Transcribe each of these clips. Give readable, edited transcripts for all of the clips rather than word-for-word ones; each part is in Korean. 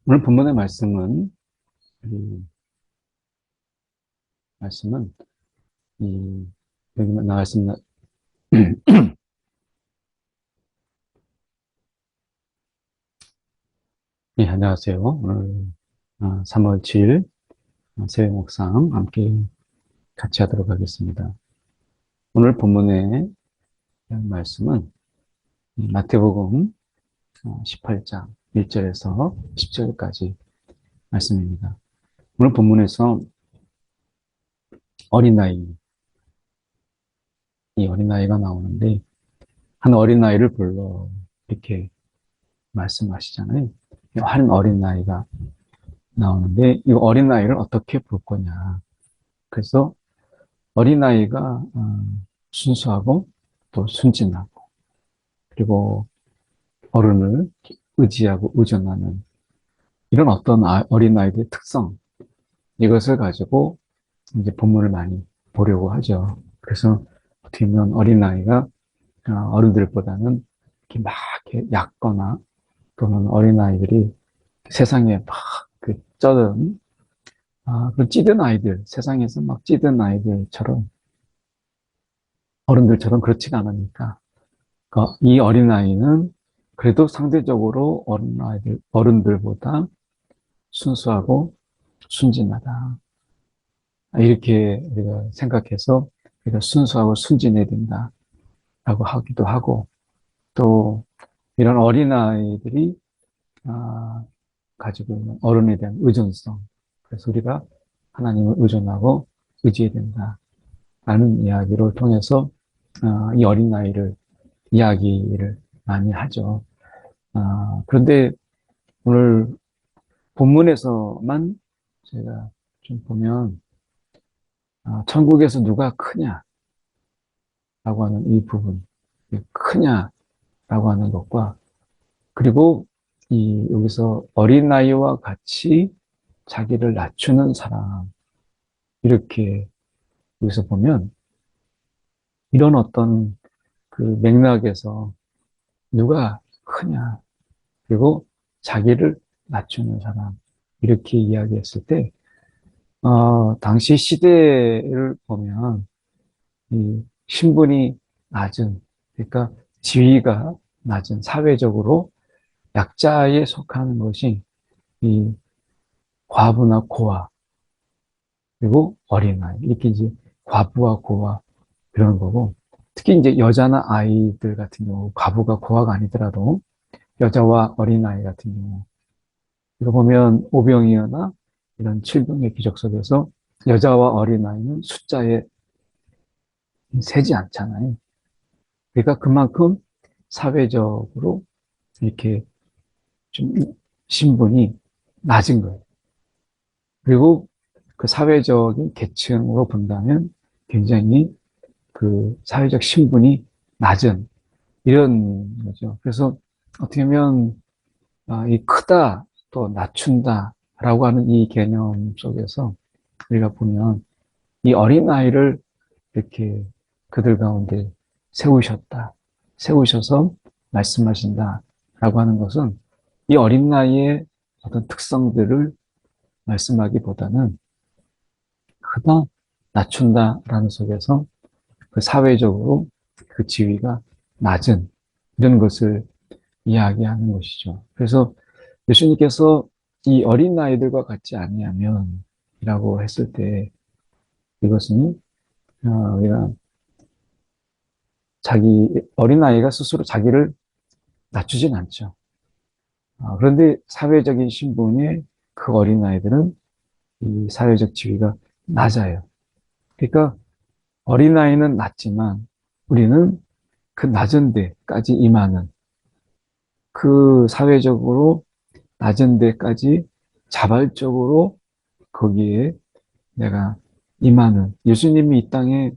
오늘 본문의 말씀은, 이, 여기 나와 있습니다. 네, 안녕하세요. 오늘 3월 7일 새해 묵상 함께 같이 하도록 하겠습니다. 오늘 본문의 말씀은 마태복음 18장 1절에서 10절까지 말씀입니다. 오늘 본문에서 이 어린아이가 나오는데, 한 어린아이를 불러 이렇게 말씀하시잖아요. 한 어린아이가 나오는데, 이 어린아이를 어떻게 볼 거냐. 그래서 어린아이가 순수하고 또 순진하고, 그리고 어른을 의지하고 의존하는 이런 어떤 어린아이들의 특성, 이것을 가지고 이제 본문을 많이 보려고 하죠. 그래서 어떻게 보면 어린아이가 어른들보다는 이렇게 막 이렇게 얕거나, 또는 어린아이들이 세상에 막 쩌든 그 찌든 아이들, 세상에서 막 찌든 아이들처럼, 어른들처럼 그렇지가 않으니까, 이 어린아이는 그래도 상대적으로 어른들보다 순수하고 순진하다. 이렇게 우리가 생각해서 우리가 순수하고 순진해야 된다라고 하기도 하고, 또 이런 어린아이들이 아, 가지고 있는 어른에 대한 의존성. 그래서 우리가 하나님을 의존하고 의지해야 된다라는 이야기를 통해서 이 어린아이를 이야기를 많이 하죠. 그런데 오늘 본문에서만 제가 좀 보면, 천국에서 누가 크냐라고 하는 이 부분, 크냐라고 하는 것과, 그리고 여기서 어린아이와 같이 자기를 낮추는 사람, 이렇게 여기서 보면 이런 어떤 그 맥락에서 누가 크냐, 그리고 자기를 낮추는 사람, 이렇게 이야기했을 때, 당시 시대를 보면 이 신분이 낮은, 그러니까 지위가 낮은, 사회적으로 약자에 속하는 것이 이 과부나 고아, 그리고 어린아이, 이렇게 이제 과부와 고아 그런 거고, 특히 이제 여자나 아이들 같은 경우, 과부가 고아가 아니더라도 여자와 어린아이 같은 경우, 이거 보면 오병이어나 이런 칠병의 기적 속에서 여자와 어린아이는 숫자에 세지 않잖아요. 그러니까 그만큼 사회적으로 이렇게 좀 신분이 낮은 거예요. 그리고 그 사회적인 계층으로 본다면 굉장히 그 사회적 신분이 낮은 이런 거죠. 그래서 어떻게 보면 이 크다 또 낮춘다라고 하는 이 개념 속에서 우리가 보면 이 어린아이를 이렇게 그들 가운데 세우셔서 말씀하신다라고 하는 것은 이 어린아이의 어떤 특성들을 말씀하기보다는 크다, 낮춘다라는 속에서 그 사회적으로 그 지위가 낮은 이런 것을 이야기하는 것이죠. 그래서 예수님께서 이 어린아이들과 같지 아니하면 이라고 했을 때, 이것은 우리가 어린아이가 스스로 자기를 낮추진 않죠. 그런데 사회적인 신분의 그 어린아이들은 이 사회적 지위가 낮아요. 그러니까 어린아이는 낮지만 우리는 그 낮은 데까지 임하는, 그 사회적으로 낮은 데까지 자발적으로 거기에 내가 임하는, 예수님이 이 땅에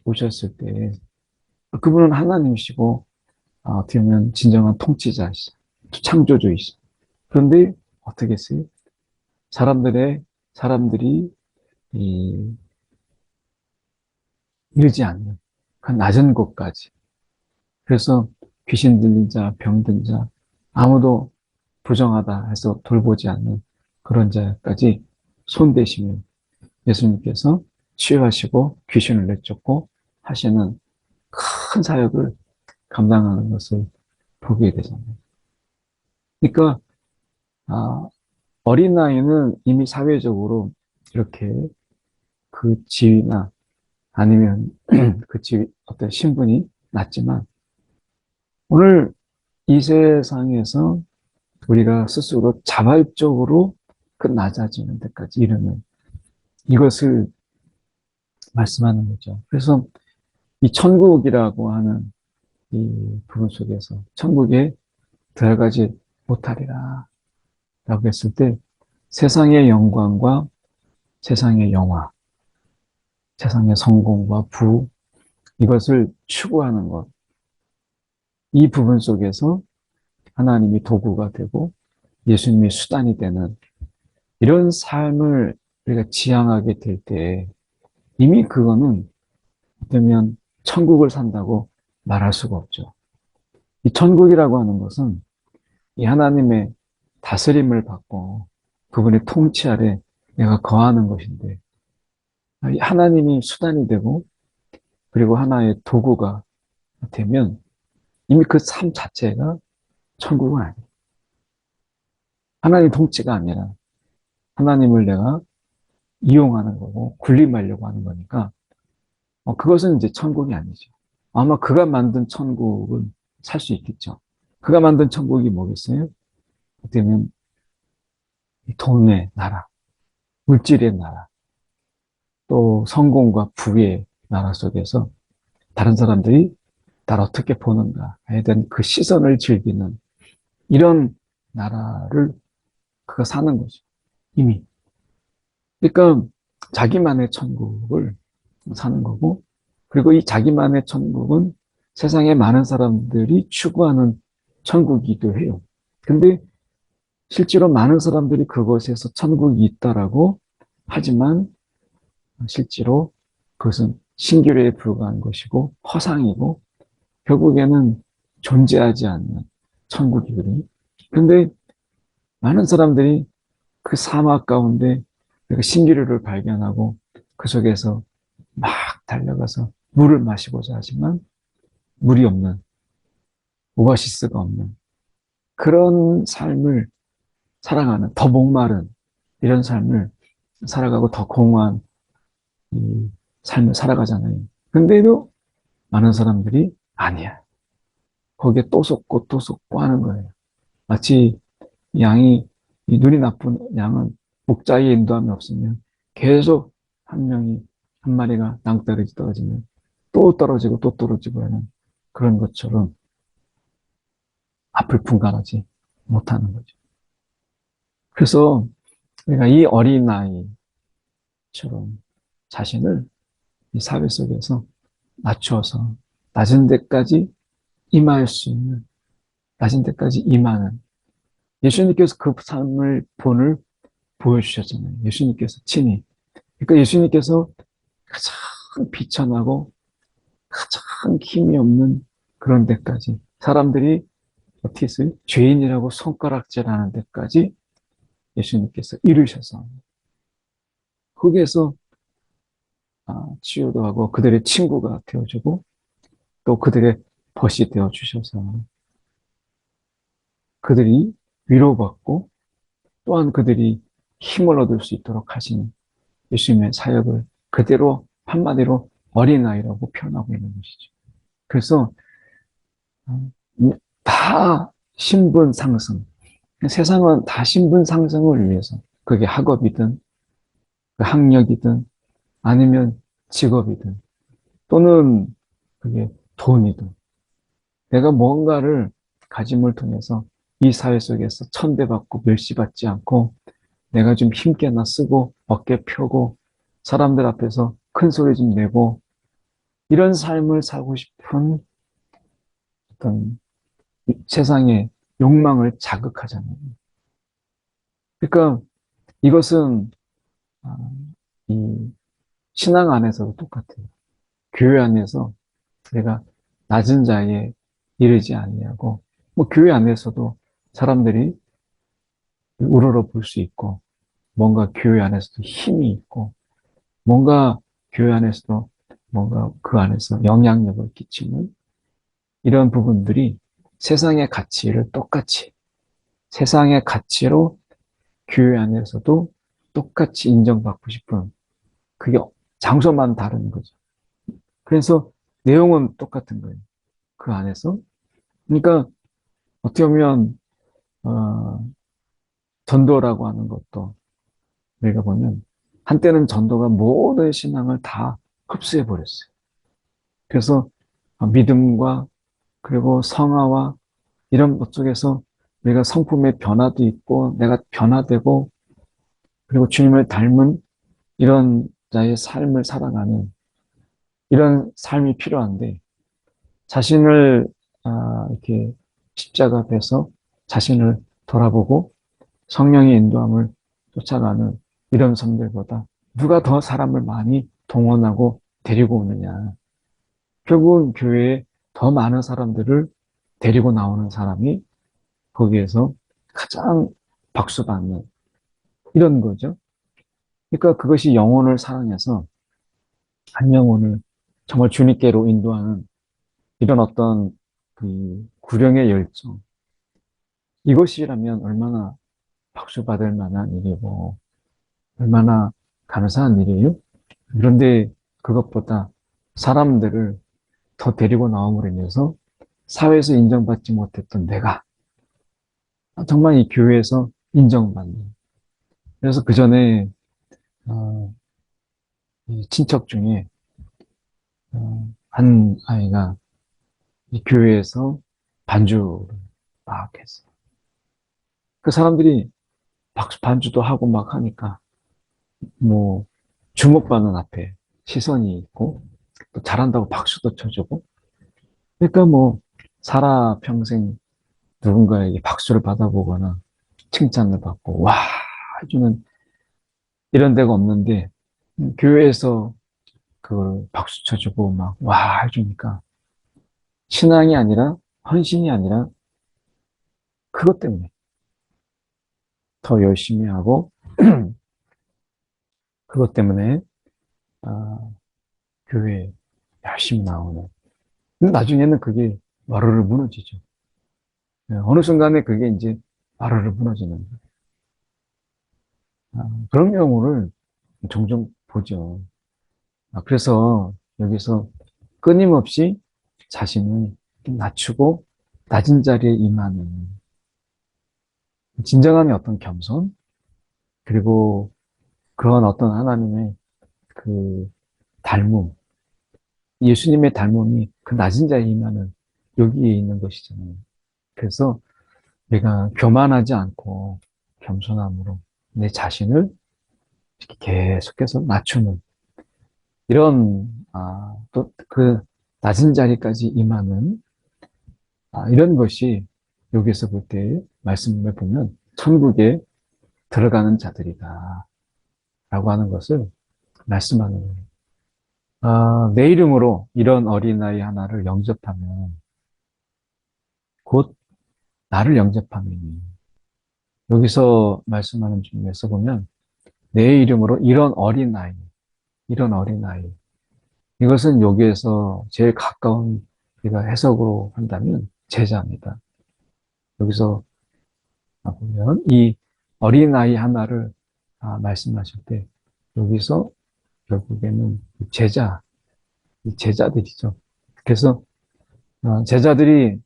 오셨을 때 그분은 하나님이시고 어떻게 보면 진정한 통치자이시죠. 창조주이시죠. 그런데 어떻게 했어요? 사람들이 이 이르지 않는 그 낮은 곳까지. 그래서 귀신 들린 자, 병든 자, 아무도 부정하다 해서 돌보지 않는 그런 자까지 손대시며 예수님께서 치유하시고 귀신을 내쫓고 하시는 큰 사역을 감당하는 것을 보게 되잖아요. 그러니까 어린 나이는 이미 사회적으로 이렇게 그 지위나 아니면 그 지위 어떤 신분이 낮지만 오늘 이 세상에서 우리가 스스로 자발적으로 그 낮아지는 데까지 이르는 이것을 말씀하는 거죠. 그래서 이 천국이라고 하는 이 부분 속에서 천국에 들어가지 못하리라 라고 했을 때 세상의 영광과 세상의 영화, 세상의 성공과 부 이것을 추구하는 것, 이 부분 속에서 하나님이 도구가 되고 예수님이 수단이 되는 이런 삶을 우리가 지향하게 될 때 이미 그거는 어쩌면 천국을 산다고 말할 수가 없죠. 이 천국이라고 하는 것은 이 하나님의 다스림을 받고 그분의 통치 아래 내가 거하는 것인데 하나님이 수단이 되고 그리고 하나의 도구가 되면 이미 그 삶 자체가 천국은 아니에요. 하나님 통치가 아니라 하나님을 내가 이용하는 거고 군림하려고 하는 거니까 그것은 이제 천국이 아니죠. 아마 그가 만든 천국은 살 수 있겠죠. 그가 만든 천국이 뭐겠어요? 그러면 돈의 나라, 물질의 나라, 또 성공과 부의 나라 속에서 다른 사람들이 나를 어떻게 보는가에 대한 그 시선을 즐기는 이런 나라를 그가 사는 거죠. 이미. 그러니까 자기만의 천국을 사는 거고 그리고 이 자기만의 천국은 세상에 많은 사람들이 추구하는 천국이기도 해요. 근데 실제로 많은 사람들이 그것에서 천국이 있다라고 하지만 실제로 그것은 신기루에 불과한 것이고 허상이고 결국에는 존재하지 않는 천국이거든요. 근데 많은 사람들이 그 사막 가운데 신기루를 발견하고 그 속에서 막 달려가서 물을 마시고자 하지만 물이 없는, 오아시스가 없는 그런 삶을 살아가는, 더 목마른 이런 삶을 살아가고 더 공허한 이 삶을 살아가잖아요. 근데도 많은 사람들이 아니야. 거기에 또 속고 또 속고 하는 거예요. 마치 양이, 이 눈이 나쁜 양은 목자의 인도함이 없으면 계속 한 명이, 한 마리가 낭떠러지 떨어지면 또 떨어지고 또 떨어지고 하는 그런 것처럼 앞을 분간하지 못하는 거죠. 그래서 우리가 이 어린아이처럼 자신을 이 사회 속에서 낮추어서 낮은 데까지 임할 수 있는, 낮은 데까지 임하는 예수님께서 그 삶을 본을 보여주셨잖아요. 예수님께서 친히. 그러니까 예수님께서 가장 비천하고 가장 힘이 없는 그런 데까지 사람들이 어떻게 했어요? 죄인이라고 손가락질하는 데까지 예수님께서 이르셔서 거기에서 치유도 하고 그들의 친구가 되어주고 또 그들의 벗이 되어주셔서 그들이 위로받고 또한 그들이 힘을 얻을 수 있도록 하시는 예수님의 사역을 그대로 한마디로 어린아이라고 표현하고 있는 것이죠. 그래서 다 신분 상승, 세상은 다 신분 상승을 위해서 그게 학업이든 학력이든 아니면 직업이든 또는 그게 돈이든 내가 뭔가를 가짐을 통해서 이 사회 속에서 천대받고 멸시받지 않고 내가 좀 힘께나 쓰고 어깨 펴고 사람들 앞에서 큰 소리 좀 내고 이런 삶을 살고 싶은 어떤 세상의 욕망을 자극하잖아요. 그러니까 이것은 이 신앙 안에서도 똑같아요. 교회 안에서 내가 낮은 자리에 이르지 아니하고 뭐 교회 안에서도 사람들이 우러러 볼 수 있고, 뭔가 교회 안에서도 힘이 있고, 뭔가 교회 안에서도 뭔가 그 안에서 영향력을 끼치는 이런 부분들이 세상의 가치를 똑같이, 세상의 가치로 교회 안에서도 똑같이 인정받고 싶은 그게 장소만 다른 거죠. 그래서 내용은 똑같은 거예요. 그 안에서. 그러니까 어떻게 보면 어, 전도라고 하는 것도 우리가 보면 한때는 전도가 모든 신앙을 다 흡수해 버렸어요. 그래서 믿음과 그리고 성화와 이런 것 속에서 우리가 성품의 변화도 있고 내가 변화되고 그리고 주님을 닮은 이런 자의 삶을 살아가는 이런 삶이 필요한데 자신을 이렇게 십자가 앞에서 자신을 돌아보고 성령의 인도함을 쫓아가는 이런 삶들보다 누가 더 사람을 많이 동원하고 데리고 오느냐. 결국은 교회에 더 많은 사람들을 데리고 나오는 사람이 거기에서 가장 박수받는 이런 거죠. 그러니까 그것이 영혼을 사랑해서 한 영혼을 정말 주님께로 인도하는 이런 어떤 그 구령의 열정. 이것이라면 얼마나 박수받을 만한 일이고, 얼마나 감사한 일이에요? 그런데 그것보다 사람들을 더 데리고 나옴으로 인해서 사회에서 인정받지 못했던 내가 정말 이 교회에서 인정받는. 그래서 그 전에 친척 중에 한 아이가 이 교회에서 반주를 막 했어요. 그 사람들이 박수 반주도 하고 막 하니까 뭐 주목받는 앞에 시선이 있고 또 잘한다고 박수도 쳐주고 그러니까 뭐 살아 평생 누군가에게 박수를 받아보거나 칭찬을 받고 와 해주는 이런 데가 없는데 교회에서 그걸 박수 쳐주고 막 와 해주니까 신앙이 아니라 헌신이 아니라 그것 때문에 더 열심히 하고 그것 때문에 아, 교회에 열심히 나오는 근데 나중에는 그게 와르르 무너지죠. 어느 순간에 그게 이제 와르르 무너지는 거예요. 그런 경우를 종종 보죠. 그래서 여기서 끊임없이 자신을 낮추고 낮은 자리에 임하는 진정한 어떤 겸손 그리고 그런 어떤 하나님의 그 닮음 예수님의 닮음이 그 낮은 자리에 임하는 여기에 있는 것이잖아요. 그래서 내가 교만하지 않고 겸손함으로 내 자신을 계속해서 낮추는 이런 또 그 낮은 자리까지 임하는 이런 것이 여기서 볼 때 말씀을 보면 천국에 들어가는 자들이다 라고 하는 것을 말씀하는 거예요. 내 이름으로 이런 어린아이 하나를 영접하면 곧 나를 영접함이니 여기서 말씀하는 중에서 보면 내 이름으로 이런 어린아이 이것은 여기에서 제일 가까운 우리가 해석으로 한다면 제자입니다. 여기서 보면 이 어린아이 하나를 말씀하실 때 여기서 결국에는 이 제자들이죠. 그래서 제자들이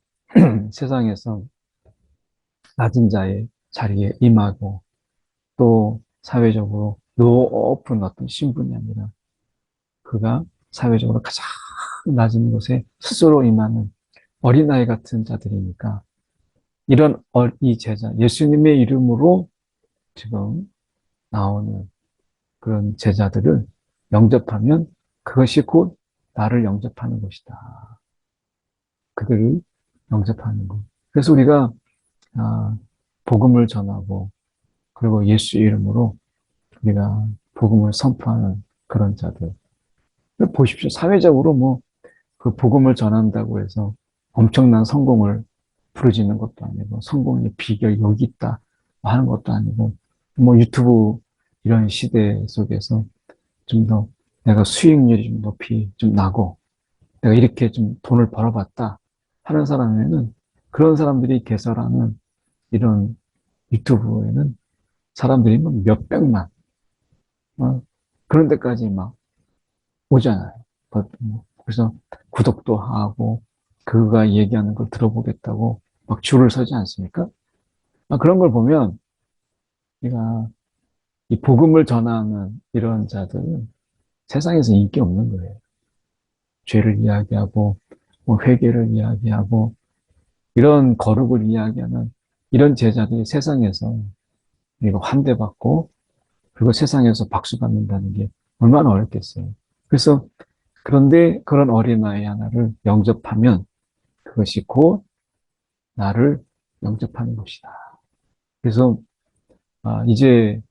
세상에서 낮은 자의 자리에 임하고 또 사회적으로 높은 어떤 신분이 아니라 그가 사회적으로 가장 낮은 곳에 스스로 임하는 어린아이 같은 자들이니까 이런 이 제자, 예수님의 이름으로 지금 나오는 그런 제자들을 영접하면 그것이 곧 나를 영접하는 것이다. 그들을 영접하는 것. 그래서 우리가 복음을 전하고 그리고 예수 이름으로 우리가 복음을 선포하는 그런 자들. 보십시오. 사회적으로 뭐 그 복음을 전한다고 해서 엄청난 성공을 부르지는 것도 아니고 성공의 비결 여기 있다. 하는 것도 아니고, 뭐 유튜브 이런 시대 속에서 좀 더 내가 수익률이 좀 높이 좀 나고, 내가 이렇게 좀 돈을 벌어봤다 하는 사람에는, 그런 사람들이 개설하는 이런 유튜브에는 사람들이 뭐 몇백만, 그런 데까지 막 오잖아요. 그래서 구독도 하고, 그가 얘기하는 걸 들어보겠다고 막 줄을 서지 않습니까? 그런 걸 보면, 우리가 이 복음을 전하는 이런 자들은 세상에서 인기 없는 거예요. 죄를 이야기하고, 뭐 회개를 이야기하고, 이런 거룩을 이야기하는 이런 제자들이 세상에서 이거 환대받고, 그리고 세상에서 박수 받는다는 게 얼마나 어렵겠어요. 그래서, 그런데 그런 어린아이 하나를 영접하면 그것이 곧 나를 영접하는 것이다. 그래서, 이제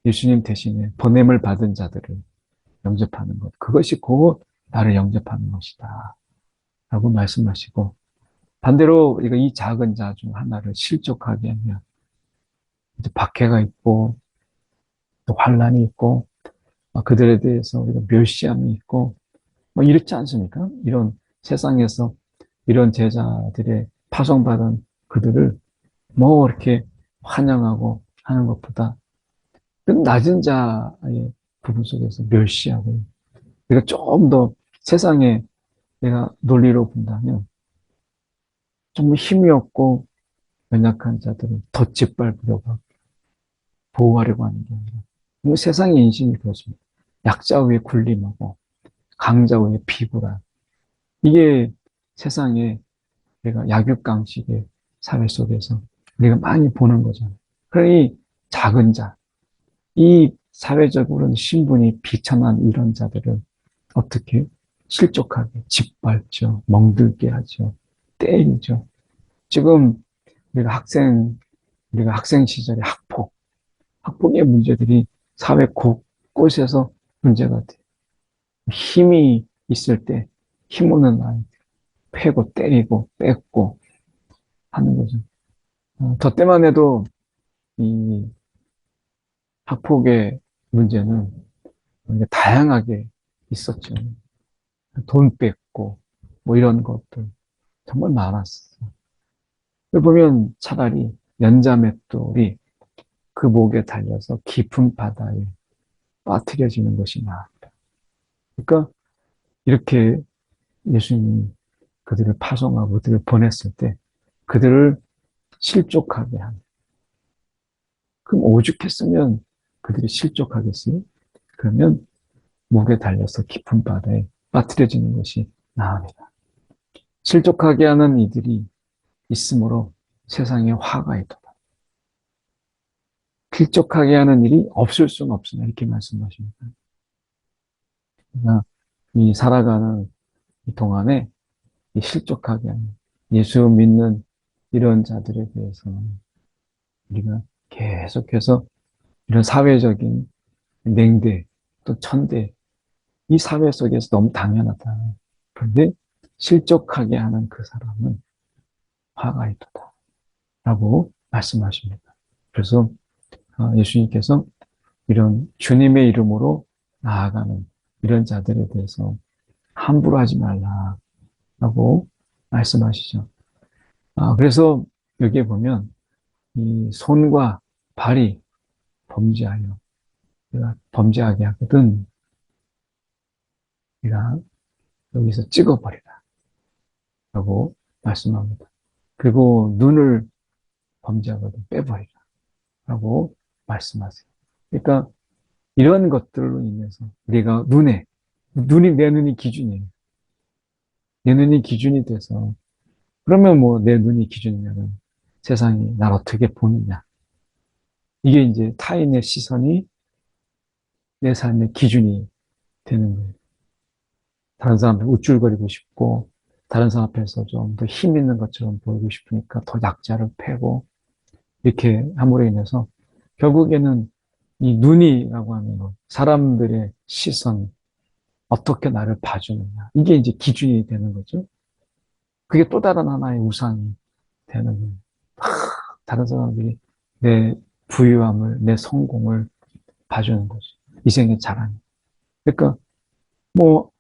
예수님 대신에 보냄을 받은 자들을 영접하는 것. 그것이 곧 나를 영접하는 것이다. 라고 말씀하시고, 반대로 우리가 이 작은 자 중 하나를 실족하게 하면, 이제 박해가 있고, 또 환란이 있고, 그들에 대해서 우리가 멸시함이 있고, 뭐 이렇지 않습니까? 이런 세상에서 이런 제자들의 파송받은 그들을 뭐 이렇게 환영하고 하는 것보다 그 낮은 자의 부분 속에서 멸시하고, 우리가 조금 더 세상에 내가 논리로 본다면 정말 힘이 없고 연약한 자들을 더 짓밟으려고 보호하려고 하는 게 아니라, 세상의 인심이 그렇습니다. 약자 위에 군림하고 강자 위에 비굴한, 이게 세상에 내가 약육강식의 사회 속에서 우리가 많이 보는 거잖아요. 그러니 작은 자, 이 사회적으로는 신분이 비천한 이런 자들을 어떻게 실족하게 짓밟죠, 멍들게 하죠, 때리죠. 지금 우리가 학생 시절에 학폭의 문제들이 사회 곳곳에서 문제가 돼요. 힘이 있을 때 힘 없는 아이들 패고 때리고 뺏고 하는 거죠. 저 때만 해도 이 학폭의 문제는 다양하게 있었죠. 돈 뺏고 뭐 이런 것들 정말 많았어요. 보면 차라리 연자맷돌이 그 목에 달려서 깊은 바다에 빠뜨려지는 것이 나았다. 그러니까 이렇게 예수님이 그들을 파송하고 그들을 보냈을 때 그들을 실족하게 하는. 그럼 오죽했으면 그들이 실족하겠어요? 그러면 목에 달려서 깊은 바다에 빠뜨려지는 것이 나으니라. 실족하게 하는 이들이 있으므로 세상에 화가 있도다. 실족하게 하는 일이 없을 수는 없으나 이렇게 말씀하십니다. 그러니까 이 살아가는 이 동안에 이 실족하게 하는 예수 믿는 이런 자들에 대해서는 우리가 계속해서 이런 사회적인 냉대 또 천대, 이 사회 속에서 너무 당연하다. 그런데 실족하게 하는 그 사람은 화가 있도다 라고 말씀하십니다. 그래서 예수님께서 이런 주님의 이름으로 나아가는 이런 자들에 대해서 함부로 하지 말라라고 말씀하시죠. 그래서 여기에 보면 이 손과 발이 범죄하여 내가 범죄하게 하거든 내가 여기서 찍어버리라 라고 말씀합니다. 그리고 눈을 범죄하거든 빼버리라 라고 말씀하세요. 그러니까 이런 것들로 인해서 우리가 내 눈이 기준이에요. 내 눈이 기준이 돼서, 그러면 뭐 내 눈이 기준이면 세상이 날 어떻게 보느냐. 이게 이제 타인의 시선이 내 삶의 기준이 되는 거예요. 다른 사람 앞에 우쭐거리고 싶고, 다른 사람 앞에서 좀 더 힘 있는 것처럼 보이고 싶으니까 더 약자를 패고, 이렇게 함으로 인해서 결국에는 이 눈이라고 하는 것, 사람들의 시선, 어떻게 나를 봐주느냐. 이게 이제 기준이 되는 거죠. 그게 또 다른 하나의 우상이 되는 거예요. 다른 사람들이 내 부유함을, 내 성공을 봐주는 거죠. 이 생의 자랑. 그러니까 뭐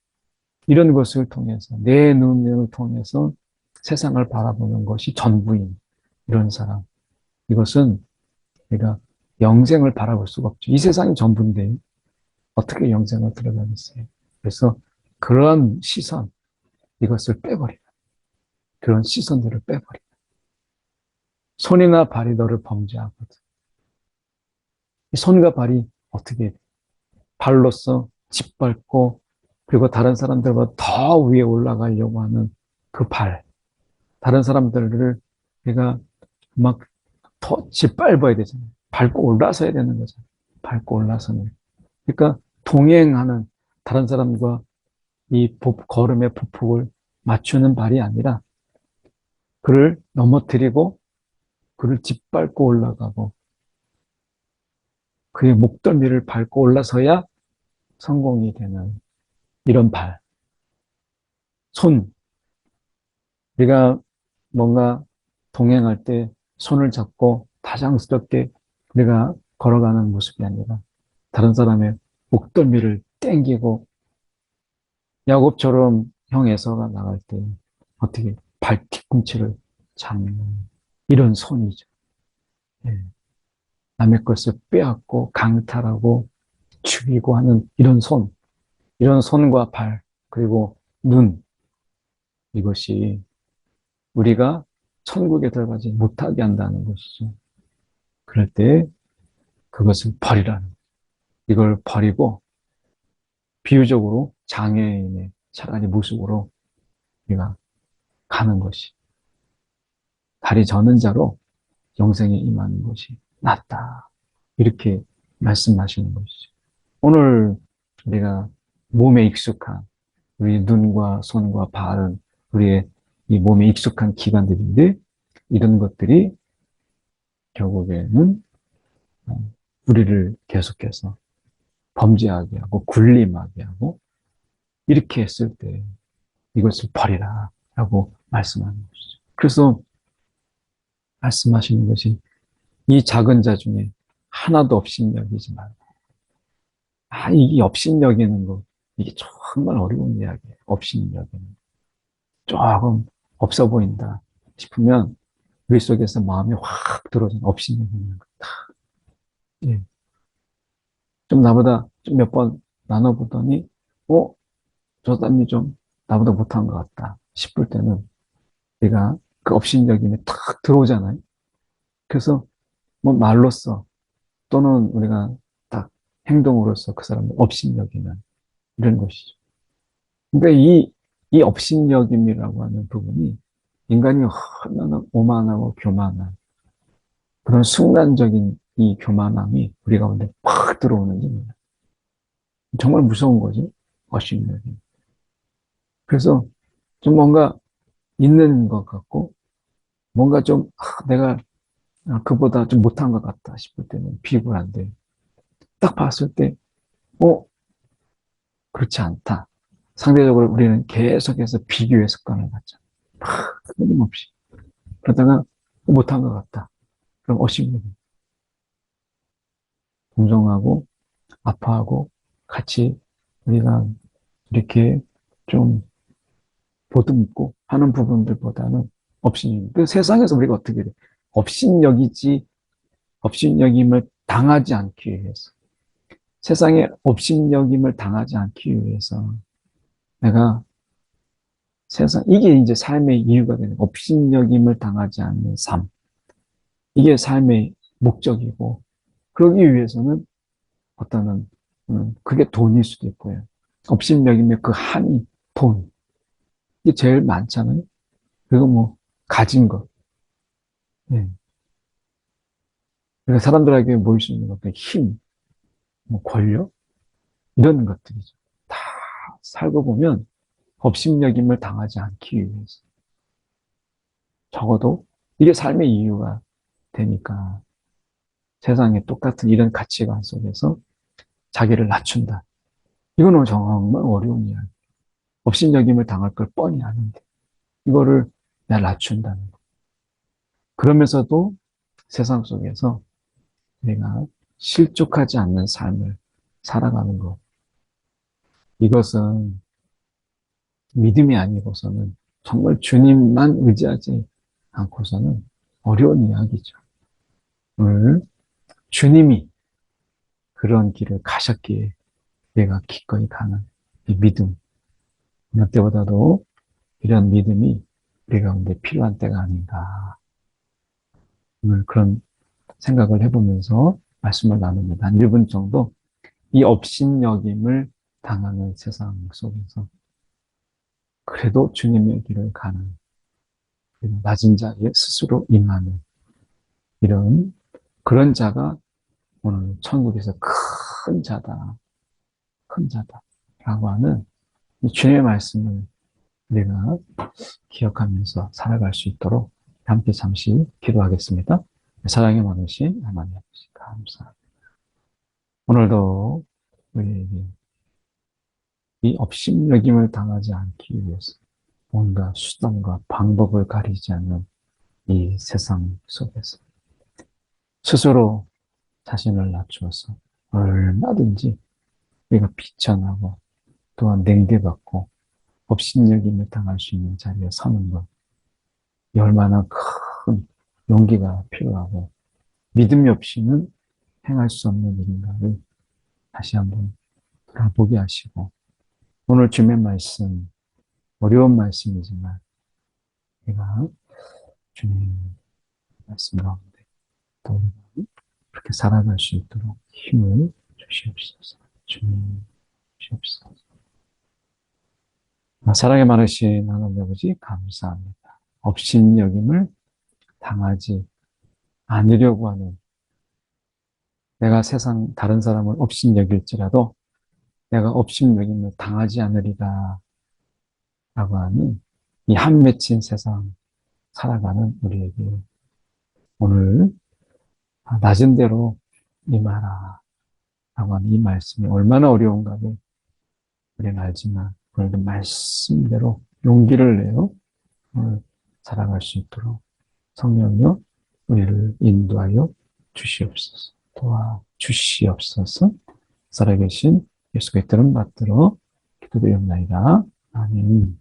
이런 것을 통해서 내 눈을 통해서 세상을 바라보는 것이 전부인 이런 사람. 이것은 우리가 영생을 바라볼 수가 없죠. 이 세상이 전부인데 어떻게 영생을 들어가겠어요? 그래서 그런 시선, 이것을 빼버리라. 그런 시선들을 빼버리라. 손이나 발이 너를 범죄하거든. 이 손과 발이 어떻게 발로서 짓밟고 그리고 다른 사람들보다 더 위에 올라가려고 하는 그 발, 다른 사람들을 내가 막 더 짓밟아야 되잖아요. 밟고 올라서야 되는 거잖아요. 밟고 올라서는. 그러니까 동행하는 다른 사람과 이 걸음의 보폭을 맞추는 발이 아니라 그를 넘어뜨리고 그를 짓밟고 올라가고 그의 목덜미를 밟고 올라서야 성공이 되는 이런 발, 손. 우리가 뭔가 동행할 때 손을 잡고 다정스럽게 우리가 걸어가는 모습이 아니라 다른 사람의 목덜미를 땡기고 야곱처럼 형 에서가 나갈 때 어떻게 발 뒤꿈치를 잡는 이런 손이죠. 예. 남의 것을 빼앗고 강탈하고 죽이고 하는 이런 손과 발, 그리고 눈, 이것이 우리가 천국에 들어가지 못하게 한다는 것이죠. 그럴 때 그것을 버리라는, 이걸 버리고 비유적으로 장애인의 차라리 모습으로 우리가 가는 것이, 다리 저는 자로 영생에 임하는 것이 낫다. 이렇게 말씀하시는 것이죠. 오늘 우리가 몸에 익숙한 우리 눈과 손과 발은 우리의 이 몸에 익숙한 기관들인데 이런 것들이 결국에는 우리를 계속해서 범죄하게 하고 군림하게 하고 이렇게 했을 때 이것을 버리라 라고 말씀하는 것이죠. 그래서 말씀하시는 것이 이 작은 자 중에 하나도 업신여기지 말고, 이게 업신여기는 거, 이게 정말 어려운 이야기예요. 업신여기는. 조금 없어 보인다 싶으면 우리 속에서 마음이 확 들어오는 업신여기는 거다. 예. 좀 나보다 좀 몇 번 나눠보더니, 저 사람이 좀 나보다 못한 것 같다 싶을 때는 내가 그 업신여김에 탁 들어오잖아요. 그래서 뭐 말로써 또는 우리가 딱 행동으로서 그 사람을 업신여기는 이런 것이죠. 그러니까 이 업신여김이라고 하는 부분이 인간이 얼마나 오만하고 교만한 그런 순간적인 이 교만함이 우리 가운데 팍 들어오는지 몰라요. 정말 무서운 거죠. 업신여김. 그래서 좀 뭔가 있는 것 같고 뭔가 좀 내가 그보다 좀 못한 것 같다 싶을 때는 비굴한데 딱 봤을 때 그렇지 않다. 상대적으로 우리는 계속해서 비교의 습관을 갖죠. 끊임없이. 그러다가 못한 것 같다. 그럼 어심이 동정하고 아파하고 같이 우리가 이렇게 좀 보듬고 하는 부분들보다는 업신여김. 그 세상에서 우리가 어떻게 돼? 업신여기지, 업신여김을 당하지 않기 위해서. 세상에 업신여김을 당하지 않기 위해서 내가 이게 이제 삶의 이유가 되는 업신여김을 당하지 않는 삶. 이게 삶의 목적이고, 그러기 위해서는 어떠는, 그게 돈일 수도 있고요. 업신여김의 그 한이 돈. 이게 제일 많잖아요. 그리고 뭐, 가진 것. 예. 그러니까 사람들에게 모일 수 있는 것들, 힘, 뭐, 권력, 이런 것들이죠. 다 살고 보면 업신여김을 당하지 않기 위해서. 적어도 이게 삶의 이유가 되니까 세상에 똑같은 이런 가치관 속에서 자기를 낮춘다. 이거는 정말 어려운 이야기. 업신여김을 당할 걸 뻔히 아는데 이거를 내가 낮춘다는 거. 그러면서도 세상 속에서 내가 실족하지 않는 삶을 살아가는 것. 이것은 믿음이 아니고서는 정말 주님만 의지하지 않고서는 어려운 이야기죠. 오늘 주님이 그런 길을 가셨기에 내가 기꺼이 가는 이 믿음. 어느 때보다도 이런 믿음이 우리 가운데 필요한 때가 아닌가. 오늘 그런 생각을 해보면서 말씀을 나눕니다. 한 1분 정도 이 업신여김을 당하는 세상 속에서 그래도 주님의 길을 가는 낮은 자리에 스스로 임하는 이런 그런 자가 오늘 천국에서 큰 자다. 큰 자다라고 하는 이 주님의 말씀을 우리가 기억하면서 살아갈 수 있도록 함께 잠시 기도하겠습니다. 사랑이 많으신 하나님 아버지 감사합니다. 오늘도 우리에게 이 업신여김을 당하지 않기 위해서 뭔가 수단과 방법을 가리지 않는 이 세상 속에서 스스로 자신을 낮추어서 얼마든지 우리가 비천하고 또한 냉대받고 업신여김을 당할 수 있는 자리에 서는 것, 이 얼마나 큰 용기가 필요하고 믿음이 없이는 행할 수 없는 일인가를 다시 한번 돌아보게 하시고 오늘 주님의 말씀, 어려운 말씀이지만 우리가 주님 말씀 가운데 또 그렇게 살아갈 수 있도록 힘을 주시옵소서. 주님 주시옵소서. 사랑에 많으신 하나님 아버지 감사합니다. 업신여김을 당하지 않으려고 하는 내가 세상 다른 사람을 업신여길지라도 내가 업신여김을 당하지 않으리라 라고 하는 이 한 맺힌 세상 살아가는 우리에게 오늘 낮은 대로 임하라 라고 하는 이 말씀이 얼마나 어려운가를 우리는 알지만 오늘도 말씀대로 용기를 내어 오늘 살아갈 수 있도록 성령여 우리를 인도하여 주시옵소서. 도와주시옵소서. 살아계신 예수 그리스도를 받들어 기도드리옵나이다. 아멘.